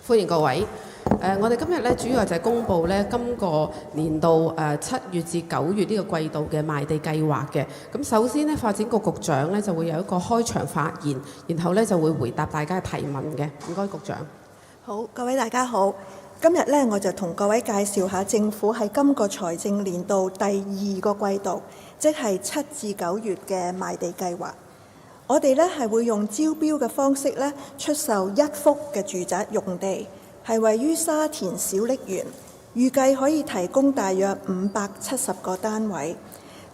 歡迎各位。我哋今日咧主要就係公佈咧今個年度7月至9月呢個季度嘅賣地計劃嘅。咁首先咧，發展局局長咧就會有一個開場發言，然後咧就會回答大家嘅提問嘅。唔該，局長。好，各位大家好。今日咧我就同各位介紹下政府喺今個財政年度第2個季度，即係7至9月嘅賣地計劃。我哋咧係會用招標嘅方式咧出售1幅嘅住宅用地，係位於沙田小瀝源，預計可以提供大約570個單位。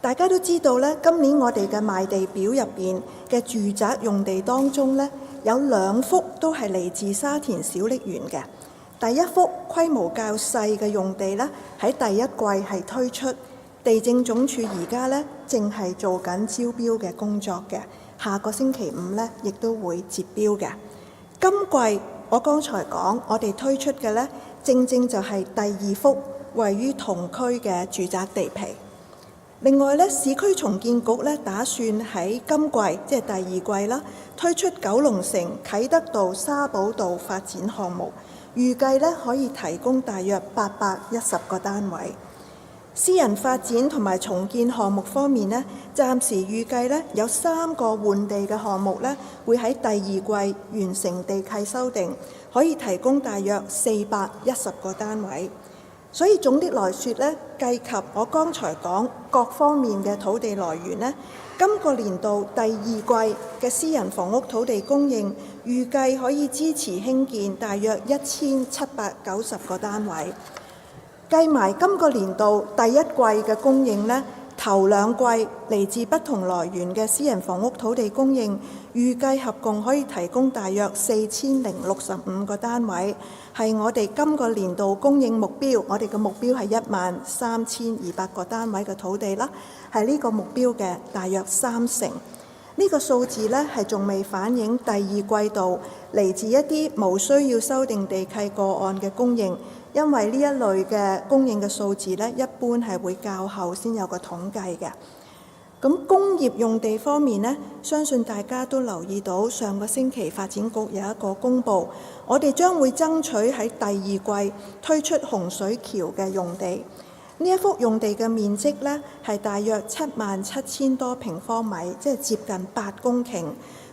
大家都知道咧，今年我哋嘅賣地表入邊嘅住宅用地當中咧，有2幅都係嚟自沙田小瀝源嘅。第一幅規模較細嘅用地咧，喺第一季係推出，地政總署而家咧正係做緊招標嘅工作嘅。下個星期5咧，亦都會截標嘅。今季我剛才講，我哋推出嘅咧，正正就係第2幅位於同區嘅住宅地皮。另外咧，市區重建局咧打算喺今季，即係第2季啦，推出九龍城啟德道沙寶道發展項目，預計咧可以提供大約810個單位。私人發展同埋重建項目方面呢，暫時預計呢有3個換地嘅項目呢，會喺第2季完成地契修訂，可以提供大約410個單位。所以總的來說呢，計及我剛才講各方面嘅土地來源呢，今個年度第2季嘅私人房屋土地供應預計可以支持興建大約1790個單位。計埋今個年度第1季嘅供應呢，頭2季嚟自不同來源嘅私人房屋土地供應，預計合共可以提供大約4065個單位，係我哋今個年度供應目標。我哋嘅目標係13200個單位嘅土地啦，係呢個目標嘅大約30%。呢個數字呢，係仲未反映第2季度嚟自一啲無需要修訂地契個案嘅供應。因為呢一類嘅供應嘅數字呢，一般係會較後先有個統計嘅。咁工業用地方面呢，相信大家都留意到上個星期發展局有一個公佈，我哋將會爭取喺第2季推出洪水橋嘅用地。呢一幅用地嘅面積呢，係大約77000多平方米，即係接近8公頃。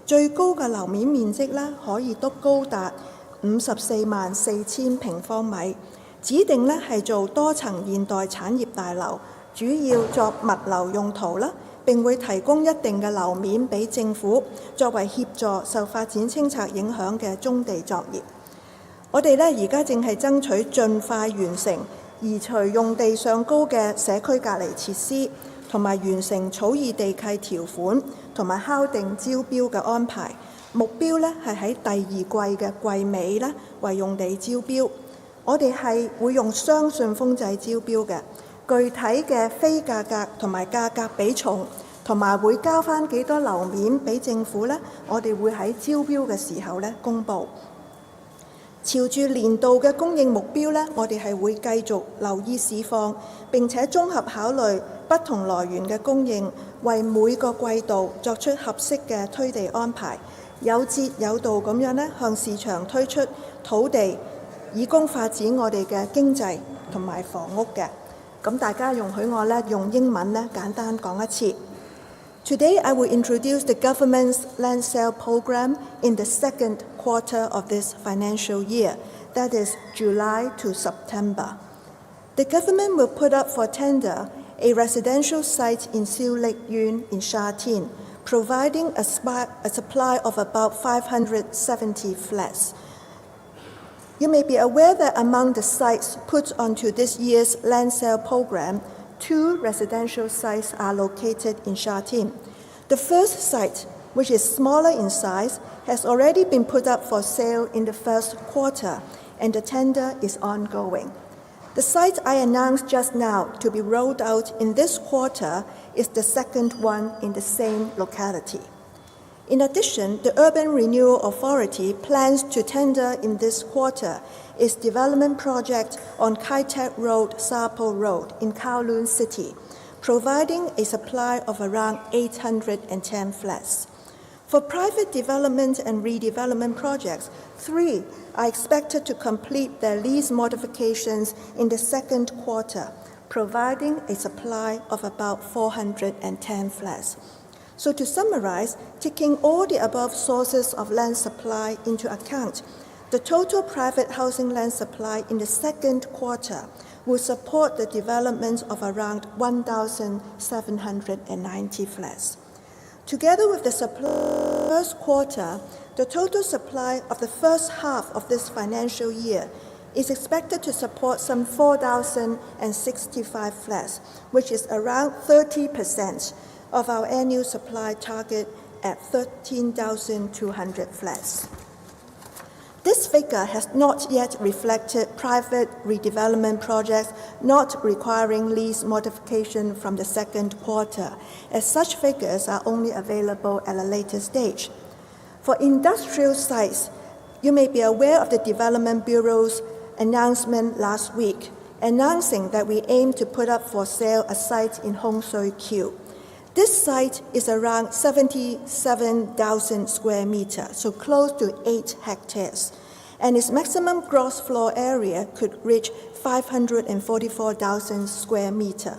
最高嘅樓面面積呢，可以都高達544000平方米，指定呢係做多層現代產業大樓，主要作物流用途啦。並會提供一定嘅樓面俾政府，作為協助受發展清拆影響嘅棕地作業。我哋呢而家正係爭取盡快完成移除用地上高嘅社區隔離設施，同埋完成草擬地契條款，同埋敲定招標嘅安排。目標呢係喺第2季嘅季尾呢為用地招標。我哋係會用雙信封制招標嘅，具體嘅非價格同埋價格比重，同埋會交翻幾多樓面俾政府呢，我哋會喺招標嘅時候呢公佈。朝住年度嘅供應目標呢，我哋係會繼續留意市況，並且綜合考慮不同來源嘅供應，為每個季度作出合適嘅推地安排。有節有道咁樣呢，向市場推出土地，以供發展我哋嘅經濟同埋房屋嘅。咁大家容許我呢用英文呢簡單講一次。Today I will introduce the government's land sale program in the second quarter of this financial year, that is July to September. The government will put up for tender a residential site in Siu Lek Yuen in Sha Tin, providing a supply of about 570 flats. You may be aware that among the sites put onto this year's land sale program, 2 residential sites are located in Sha Tin. The first site, which is smaller in size, has already been put up for sale in the first quarter, and the tender is ongoing. The site I announced just now to be rolled out in this quarter is the second one in the same locality. In addition, the Urban Renewal Authority plans to tender in this quarter its development project on Kai Tak Road, Sapo Road in Kowloon City, providing a supply of around 810 flats. For private development and redevelopment projects, 3 are expected to complete their lease modifications in the second quarter, providing a supply of about 410 flats. So to summarize, taking all the above sources of land supply into account, the total private housing land supply in the second quarter will support the development of around 1,790 flats. Together with the first quarter, the total supply of the first half of this financial year is expected to support some 4,065 flats, which is around 30% of our annual supply target at 13,200 flats. This figure has not yet reflected private redevelopment projects not requiring lease modification from the second quarter, as such figures are only available at a later stage. For industrial sites, you may be aware of the Development Bureau's announcement last week, announcing that we aim to put up for sale a site in Hong Shui Kiu. This site is around 77,000 square meters, so close to 8 hectares, and its maximum gross floor area could reach 544,000 square meters.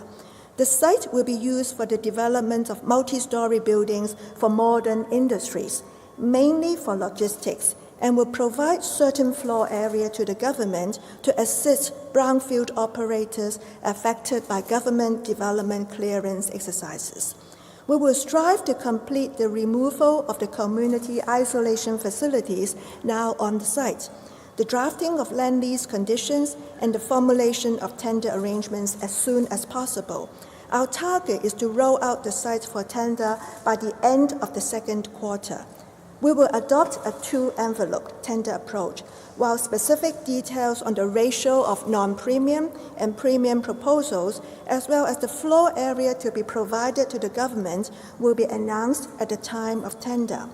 The site will be used for the development of multi-story buildings for modern industries, mainly for logistics, and will provide certain floor area to the government to assist brownfield operators affected by government development clearance exercises. We will strive to complete the removal of the community isolation facilities now on the site, the drafting of land lease conditions, and the formulation of tender arrangements as soon as possible. Our target is to roll out the site for tender by the end of the second quarter. We will adopt a two-envelope tender approach, while specific details on the ratio of non-premium and premium proposals, as well as the floor area to be provided to the government, will be announced at the time of tender.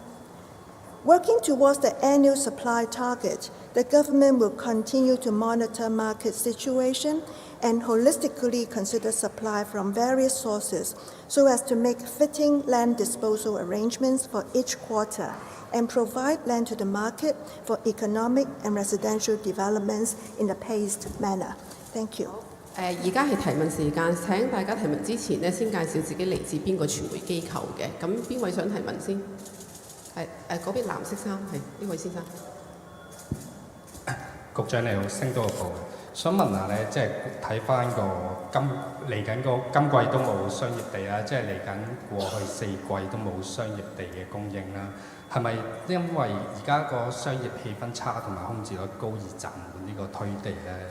Working towards the annual supply target, the government will continue to monitor market situation and holistically consider supply from various sources so as to make fitting land disposal arrangements for each quarter and provide land to the market for economic and residential developments in a paced manner. Thank you. 而家係提問時間，請大家提問之前呢，先介紹自己嚟自邊個傳媒機構嘅。咁邊位想提問先？係嗰邊藍色衫係呢位先生。局長你好，星島日報，想問下咧，即係睇翻個嚟緊個今季都冇商業地啦，即係嚟緊過去4季都冇商業地嘅供應啦，係咪因為而家個商業氣氛差同埋空置率高而暫緩呢個推地咧？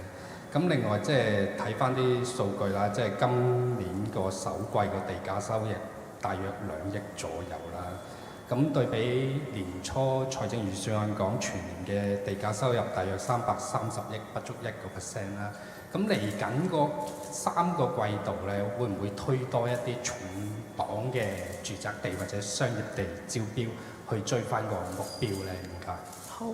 咁另外即係睇翻啲數據啦，即係今年個首季個地價收益大約2億左右啦。咁對比年初財政預算案講全年嘅地價收入大約330億，不足1%啦。咁嚟緊個3個季度咧，會唔會推多一啲重磅嘅住宅地或者商業地招標，去追翻個目標咧？唔該。好，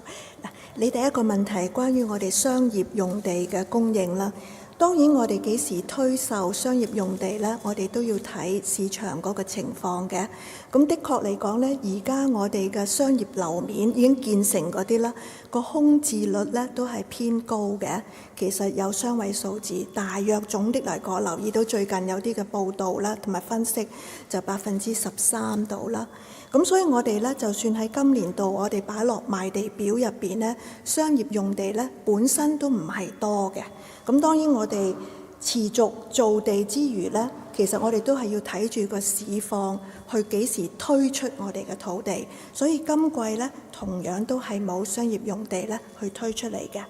嗱，你第一個問題關於我哋商業用地嘅供應啦。當然，我哋幾時推售商業用地呢？我哋都要睇市場嗰個情況嘅。咁的確嚟講呢，而家我哋嘅商業樓面已經建成嗰啲啦，個空置率呢都係偏高嘅。其實有雙位數字，大約總的嚟講，留意到最近有啲嘅報道啦，同埋分析就13%度啦。咁所以我哋呢，就算喺今年度我哋擺落賣地表入邊呢，商業用地呢本身都唔係多嘅。咁當然我哋持續造地之餘呢，其實我哋都係要睇住個市況去幾時推出我哋嘅土地，所以今季呢，同樣都係冇商業用地呢去推出嚟嘅。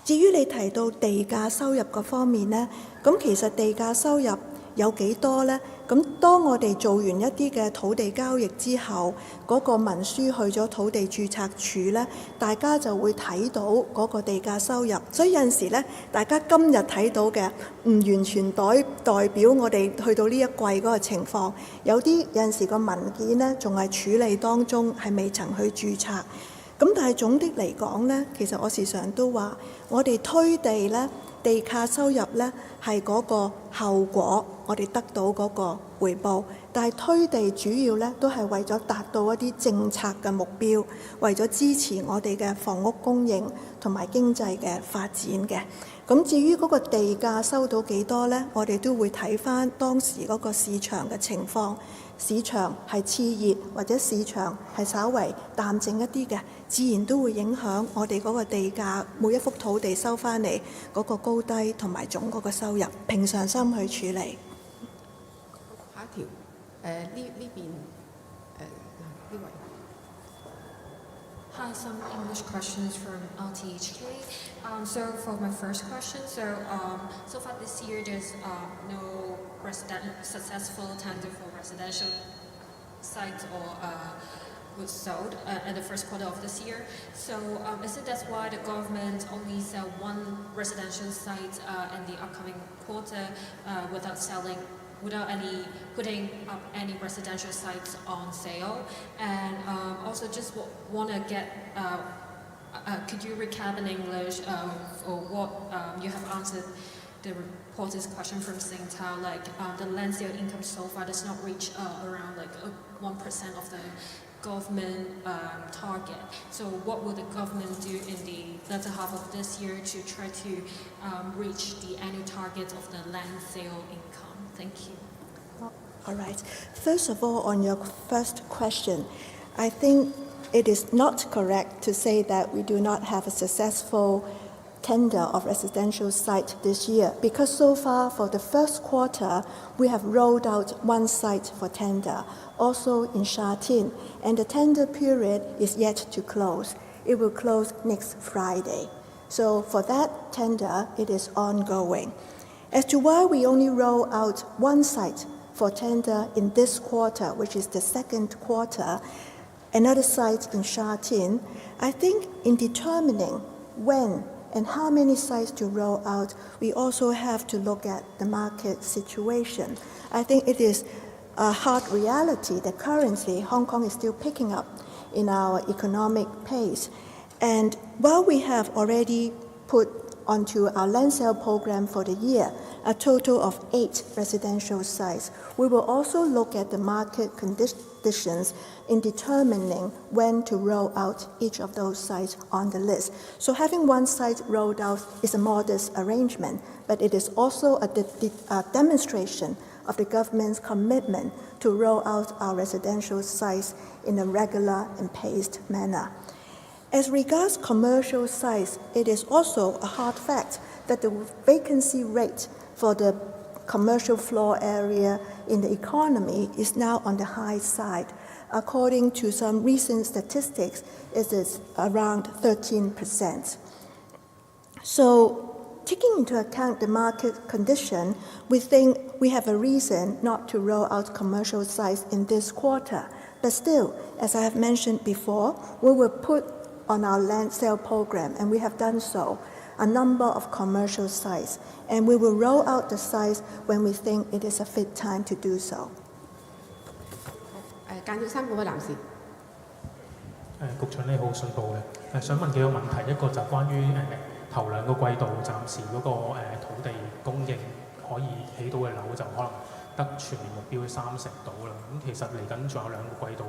至於你提到地價收入嗰方面呢，咁其實地價收入有幾多呢？咁當我哋做完一啲嘅土地交易之後，嗰個文書去咗土地註冊處呢，大家就會睇到嗰個地價收入。所以有陣時呢，大家今日睇到嘅唔完全代表我哋去到呢一季嗰個情況。有陣時個文件呢，仲係處理當中，係未曾去註冊。咁但係總的嚟講呢，其實我時常都話，我哋推地呢，地價收入呢係嗰個後果，我哋得到嗰個回報。但係推地主要呢都係為咗達到一啲政策嘅目標，為咗支持我哋嘅房屋供應同埋經濟嘅發展嘅。咁至於嗰個地價收到幾多呢？我哋都會睇返當時嗰個市場嘅情況，市場係熾熱或者市場係稍為淡靜一啲嘅，自然都會影響我哋嗰個地價，每一幅土地收返嚟嗰個高低同埋總嗰個收入，平常心去處理。下一條，呢邊呢位。Hi, some English questions from RTHK. So for my first question, so far this year there's no successful tender for residential sites or was sold in the first quarter of this year. So is it that's why the government only sell one residential site in the upcoming quarter without putting up any residential sites on sale? And also just want to get, could you recap in English or what you have answered the reporter's question from Singtel, like the land sale income so far does not reach around like 1% of the government target. So what will the government do in the latter half of this year to try to reach the annual target of the land sale income? Thank you. All right. First of all, on your first question, I think it is not correct to say that we do not have a successful tender of residential site this year, because so far for the first quarter, we have rolled out one site for tender, also in Sha Tin, and the tender period is yet to close. It will close next Friday. So for that tender, it is ongoing. As to why we only roll out one site for tender in this quarter, which is the second quarter, another site in Sha Tin, I think in determining when and how many sites to roll out, we also have to look at the market situation. I think it is a hard reality that currently Hong Kong is still picking up in our economic pace. And while we have already put onto our land sale program for the year a total of 8 residential sites, we will also look at the market conditions in determining when to roll out each of those sites on the list. So having one site rolled out is a modest arrangement, but it is also a demonstration of the government's commitment to roll out our residential sites in a regular and paced manner. As regards commercial sites, it is also a hard fact that the vacancy rate for the commercial floor area in the economy is now on the high side. According to some recent statistics, it is around 13%. So, taking into account the market condition, we think we have a reason not to roll out commercial sites in this quarter. But still, as I have mentioned before, we will put on our land sale program, and we have done so, a number of commercial sites, and we will roll out the sites when we think it is a fit time to do so. 間小三嗰位男士。局長你好，信報嘅想問幾個問題，一個就關於頭兩個季度暫時嗰個土地供應可以起到嘅樓就可能得全年目標30%到啦。咁其實嚟緊仲有兩個季度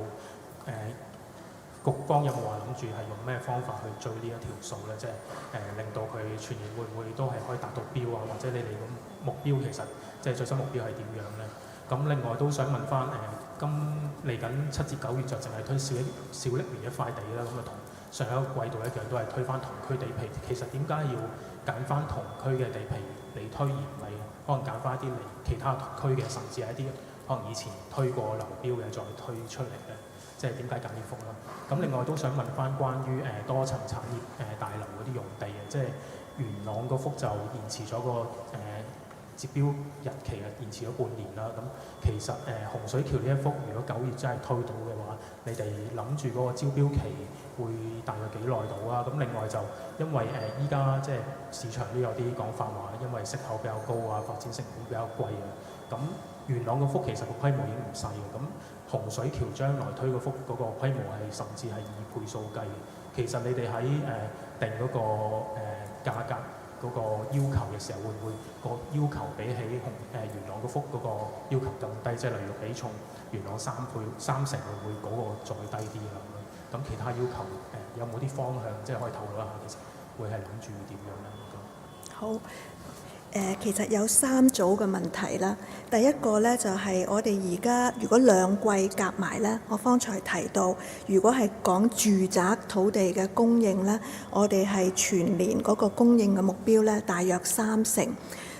局方有冇話諗住係用咩方法去追呢一條數咧？即係令到佢全年會唔會都係可以達到標啊？或者你哋個目標其實即係最新目標係點樣咧？咁另外都想問翻今嚟緊7至9月就淨係推小瀝源一塊地啦，咁啊同上一個季度一樣都係推翻同區地皮。其實點解要揀翻同區嘅地皮嚟推，而唔係可能揀翻一啲嚟其他區嘅，甚至係一啲可能以前推過流標嘅再推出嚟咧？即係點解揀呢幅啦？咁另外都想問翻關於多層產業大樓嗰啲用地嘅，即係元朗嗰幅就延遲咗個接標日期啊，延遲咗半年啦。咁其實洪水橋呢一幅，如果9月真係推到嘅話，你哋諗住嗰個招標期會大約幾耐到啊？咁另外就因為依家即係市場都有啲講法話，因為息口比較高啊，發展成本比較貴啊。咁元朗嗰幅其實個規模已經唔細嘅，咁洪水橋將來推嗰幅嗰個規模係甚至係以倍數計。其實你哋喺定嗰個價格嗰個要求嘅時候，會唔會個要求比起元朗嗰幅嗰個要求咁低？即係例如比重元朗3成，會唔會嗰個再低啲啊？咁其他要求有冇啲方向，即係可以透露一下？其實會係諗住點樣咧？好。其實有3組嘅問題啦。第一個呢，就係我哋而家如果2季夾埋呢，我方才提到，如果係講住宅土地嘅供應呢，我哋係全年嗰個供應嘅目標呢，大約3成。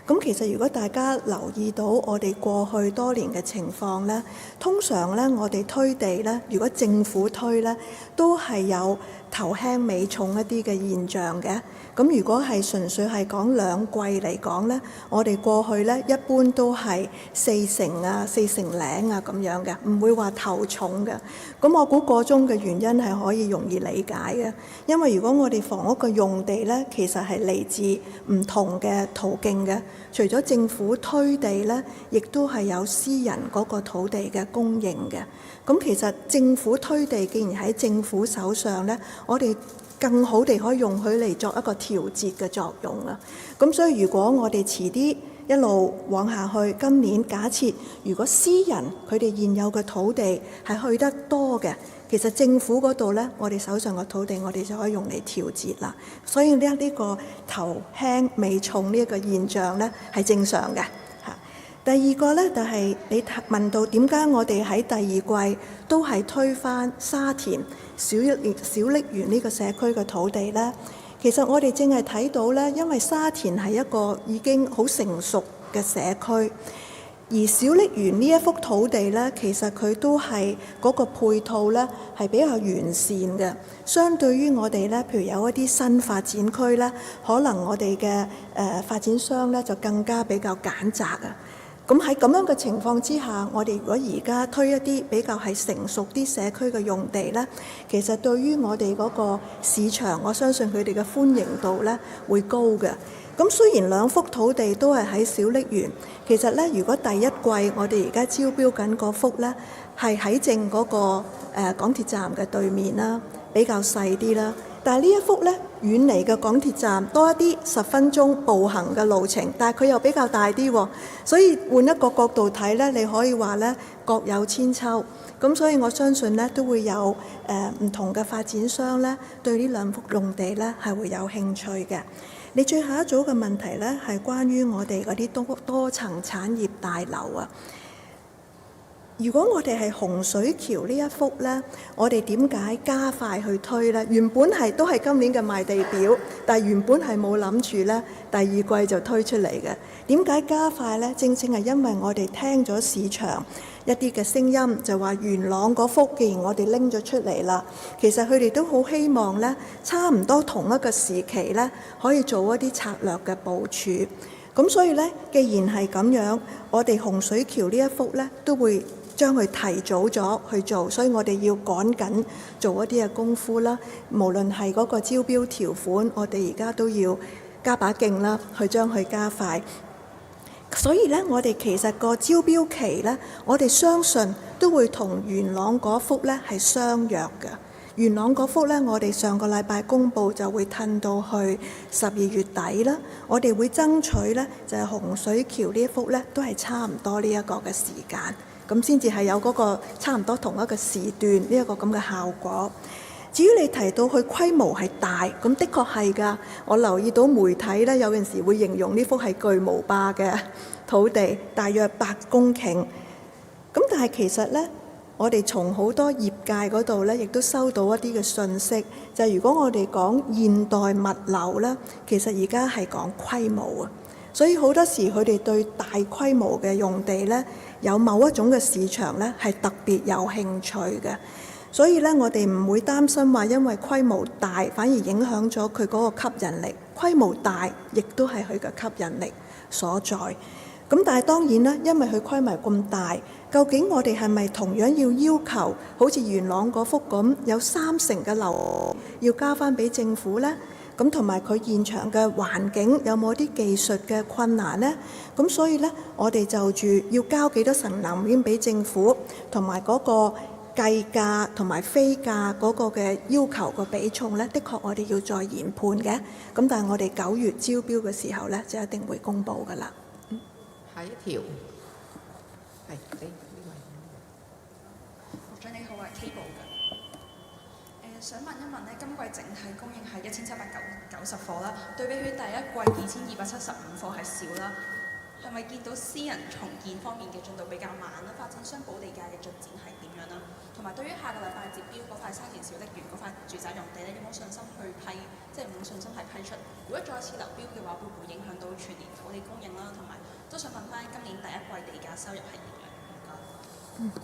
咁其實如果大家留意到我哋過去多年嘅情況呢，通常呢，我哋推地呢，如果政府推呢，都係有頭輕尾重一啲嘅現象嘅。咁如果係純粹係講2季嚟講呢，我哋過去呢一般都係4成啊、4成零啊咁樣嘅，唔會話頭重嘅。咁我估個中嘅原因係可以容易理解嘅，因為如果我哋房屋嘅用地呢，其實係嚟自唔同嘅途徑嘅，除咗政府推地呢，亦都係有私人嗰個土地嘅供應嘅。咁其實政府推地既然喺政府手上呢，我哋更好地可以用佢嚟作一個調節嘅作用啊！咁所以如果我哋遲啲一路往下去，今年假設如果私人佢哋現有嘅土地係去得多嘅，其實政府嗰度呢，我哋手上嘅土地我哋就可以用嚟調節啦。所以呢個頭輕尾重呢一個現象呢，係正常嘅。第二個呢，就係你問到點解我哋喺第2季都係推返沙田小瀝源呢個社區嘅土地呢？其實我哋正係睇到呢，因為沙田係一個已經好成熟嘅社區，而小瀝源呢一幅土地呢，其實佢都係嗰個配套呢係比較完善嘅。相對於我哋呢，譬如有一啲新發展區呢，可能我哋嘅發展商呢就更加比較揀擇啊。咁喺咁樣嘅情況之下，我哋如果而家推一啲比較係成熟啲社區嘅用地呢，其實對於我哋嗰個市場，我相信佢哋嘅歡迎度呢會高嘅。咁雖然2幅土地都係喺小瀝源，其實呢，如果第1季我哋而家招標緊嗰幅呢，係喺正嗰個港鐵站嘅對面啦，比較細啲啦。但係呢一幅呢，遠離嘅港鐵站多一啲10分鐘步行嘅路程，但係佢又比較大啲喎，所以換一個角度睇呢，你可以話呢，各有千秋。咁所以我相信呢，都會有唔同嘅發展商呢，對呢2幅用地呢係會有興趣嘅。你最後一組嘅問題呢，係關於我哋嗰啲多層產業大樓啊。如果我哋係洪水橋呢一幅呢，我哋點解加快去推呢？原本都係今年嘅賣地表，但係原本係冇諗住呢第2季就推出嚟嘅。點解加快呢？正正係因為我哋聽咗市場一啲嘅聲音，就話元朗嗰幅既然我哋拎咗出嚟啦，其實佢哋都好希望呢，差唔多同一個時期呢，可以做一啲策略嘅部署。咁所以呢，既然係咁樣，我哋洪水橋呢一幅呢，都會將佢提早咗去做，所以我哋要趕緊做一啲嘅功夫啦。無論係嗰個招標條款，我哋而家都要加把勁啦，去將佢加快。所以呢，我哋其實個招標期呢，我哋相信都會同元朗嗰幅呢係相約嘅。元朗嗰幅呢，我哋上個禮拜公佈就會褪到去12月底啦。我哋會爭取呢，就係洪水橋呢一幅呢，都係差唔多呢一個嘅時間。咁先至係有嗰個差唔多同一個時段呢一個咁嘅效果。至於你提到佢規模係大，咁的確係㗎。我留意到媒體呢，有陣時會形容呢幅係巨無霸嘅土地，大約8公頃。咁但係其實呢，我哋從好多業界嗰度呢，亦都收到一啲嘅訊息，就係如果我哋講現代物流呢，其實而家係講規模啊。所以好多時佢哋對大規模嘅用地呢，有某一種嘅市場呢係特別有興趣嘅。所以呢，我哋唔會擔心話因為規模大反而影響咗佢嗰個吸引力。規模大亦都係佢嘅吸引力所在。咁但係當然啦，因為佢規模咁大，究竟我哋係咪同樣要求好似元朗嗰幅咁有3成嘅樓要交翻俾政府呢？咁同埋佢現場嘅環境有冇啲技術嘅困難呢？咁所以呢，我哋就住要交幾多層樓面俾政府，同埋嗰個計價同埋非價嗰個嘅要求個比重呢，的確我哋要再研判嘅。咁但係我哋9月招標嘅時候呢，就一定會公佈㗎啦。下一條係你呢位。局長你好，我係 Cable 嘅。想問一問呢，今季整體供應係1790貨啦，對比起第一季2275貨係少啦。係咪見到私人重建方面嘅進度比較慢啦？發展商補地價嘅進展係點樣啦？同埋對於下個禮拜接標嗰塊沙田小瀝源嗰塊住宅用地咧，有冇信心去批？即係有冇信心係批出？如果再次流標嘅話，會唔會影響到全年土地供應啦？同埋都想問翻今年第一季地價收入係點樣？唔該。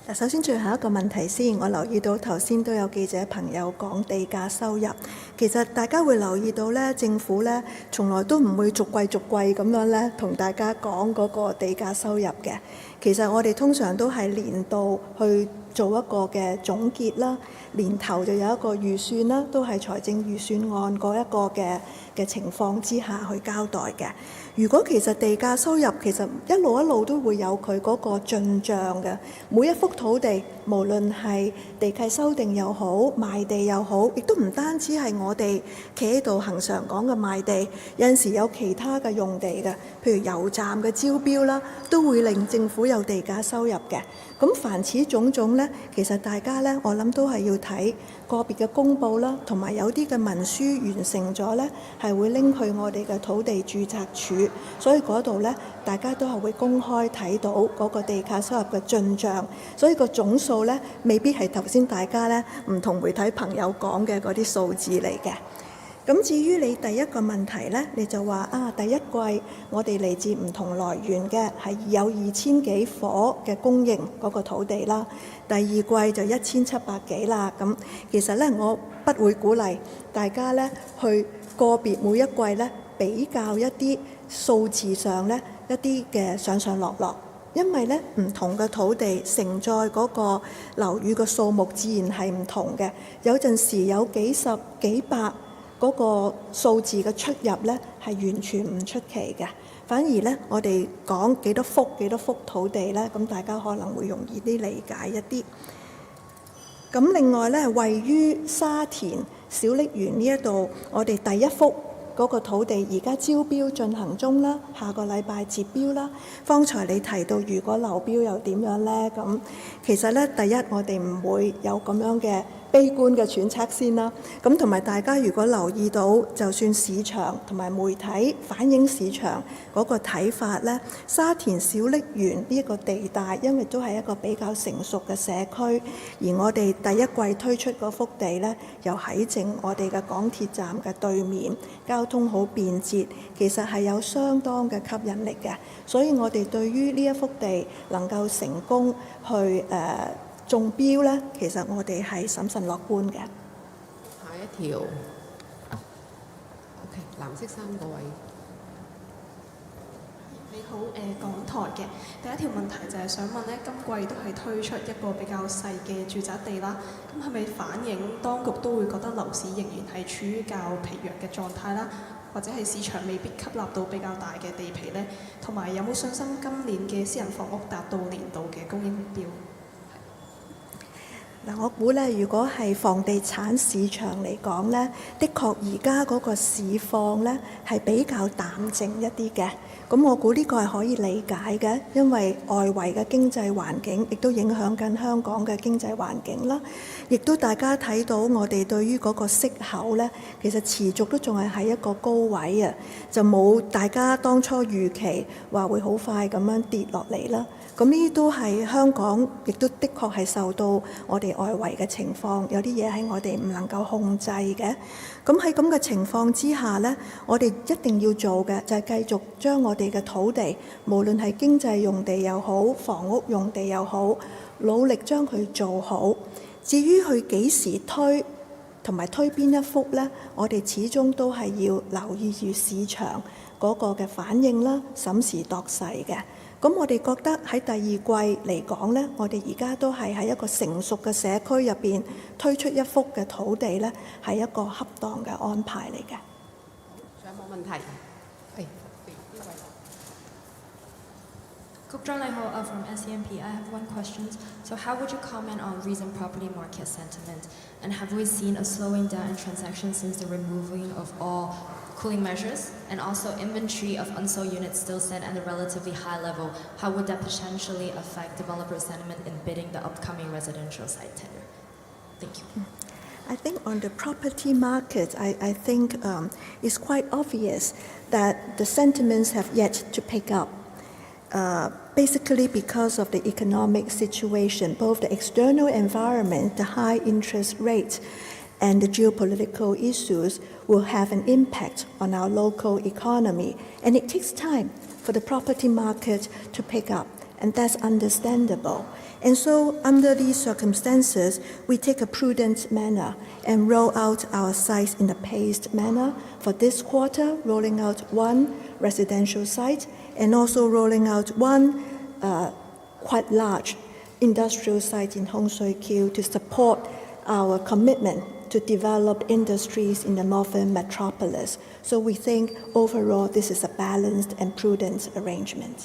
嗱，首先最後一個問題先，我留意到頭先都有記者朋友講地價收入，其實大家會留意到咧，政府咧從來都唔會逐季咁樣咧同大家講嗰個地價收入嘅。其實我哋通常都係年度去做一個嘅總結啦，年頭就有一個預算啦，都係財政預算案嗰一個嘅情況之下去交代嘅。如果其實地價收入其實一路都會有佢嗰個進帳嘅，每一幅土地無論係地契修訂又好，賣地又好，亦都唔單止係我哋企喺度恒常講嘅賣地，有陣時有其他嘅用地嘅，譬如油站嘅招標啦，都會令政府有地價收入嘅。咁凡此種種呢，其實大家呢，我諗都係要睇個別嘅公佈啦，同埋有啲嘅文書完成咗呢，係會拎去我哋嘅土地註冊處，所以嗰度呢，大家都係會公開睇到嗰個地價收入嘅進帳，所以個總數呢，未必係頭先大家呢唔同媒體朋友講嘅嗰啲數字嚟嘅。咁至於你第一個問題呢，你就話第一季我哋嚟自唔同來源嘅係有2000幾伙嘅供應嗰個土地啦，第二季就1700幾啦。咁其實呢，我不會鼓勵大家呢去個別每一季呢比較一啲數字上呢一啲嘅上上落落，因為呢唔同嘅土地承載嗰個樓宇嘅數目自然係唔同嘅，有陣時有幾十幾百。嗰個數字嘅出入呢係完全唔出奇嘅，反而呢，我哋講幾多幅土地呢，咁大家可能會容易啲理解一啲。咁另外呢，位於沙田小瀝源呢一度，我哋第一幅嗰個土地而家招標進行中啦，下個禮拜截標啦。方才你提到如果流標又點樣呢？咁其實呢，第一我哋唔會有咁樣嘅悲觀嘅揣測先啦，咁同埋大家如果留意到，就算市場同埋媒體反映市場嗰個睇法呢，沙田小瀝源呢一個地帶，因為都係一個比較成熟嘅社區，而我哋第一季推出嗰幅地呢，又喺正我哋嘅港鐵站嘅對面，交通好便捷，其實係有相當嘅吸引力嘅，所以我哋對於呢一幅地能夠成功去中標呢，其實我哋係審慎樂觀嘅。下一條 ，OK， 藍色衫嗰位。你好，港台嘅第一條問題就係想問呢，今季都係推出一個比較細嘅住宅地啦，咁係咪反映當局都會覺得樓市仍然係處於較疲弱嘅狀態啦，或者係市場未必吸納到比較大嘅地皮呢？同埋有冇信心今年嘅私人房屋達到年度嘅供應目標？嗱，我估咧，如果係房地產市場嚟講咧，的確而家嗰個市況咧係比較淡靜一啲嘅。咁我估呢個係可以理解嘅，因為外圍嘅經濟環境亦都影響緊香港嘅經濟環境啦。亦都大家睇到我哋對於嗰個息口咧，其實持續都仲係喺一個高位啊，就冇大家當初預期話會好快咁樣跌落嚟啦。咁呢啲都係香港，亦都的確係受到我哋外圍嘅情況，有啲嘢係我哋唔能夠控制嘅。咁喺咁嘅情況之下呢，我哋一定要做嘅就係繼續將我哋嘅土地，無論係經濟用地又好，房屋用地又好，努力將佢做好。至於佢幾時推同埋推邊一幅呢，我哋始終都係要留意住市場嗰個嘅反應啦，審時度勢嘅。咁我哋覺得喺第二季嚟講呢，我哋而家都係喺一個成熟嘅社區入邊推出一幅嘅土地呢，係一個恰當嘅安排嚟嘅。仲有冇問題？係呢位。局長你好, from SCMP, I have one question. So how would you comment on recent property market sentiment? And have we seen a slowing down in transactions since the removing of all cooling measures? And also inventory of unsold units still stand at a relatively high level. How would that potentially affect developer sentiment in bidding the upcoming residential site tender? Thank you. I think on the property market, I think it's quite obvious that the sentiments have yet to pick up. Basically because of the economic situation, both the external environment, the high interest rates, and the geopolitical issues will have an impact on our local economy. And it takes time for the property market to pick up, and that's understandable. And so under these circumstances, we take a prudent manner and roll out our sites in a paced manner. For this quarter, rolling out one residential site and also rolling out one quite large industrial site in Hong Shui Kiu to support our commitment to develop industries in the northern metropolis. So we think overall this is a balanced and prudent arrangement.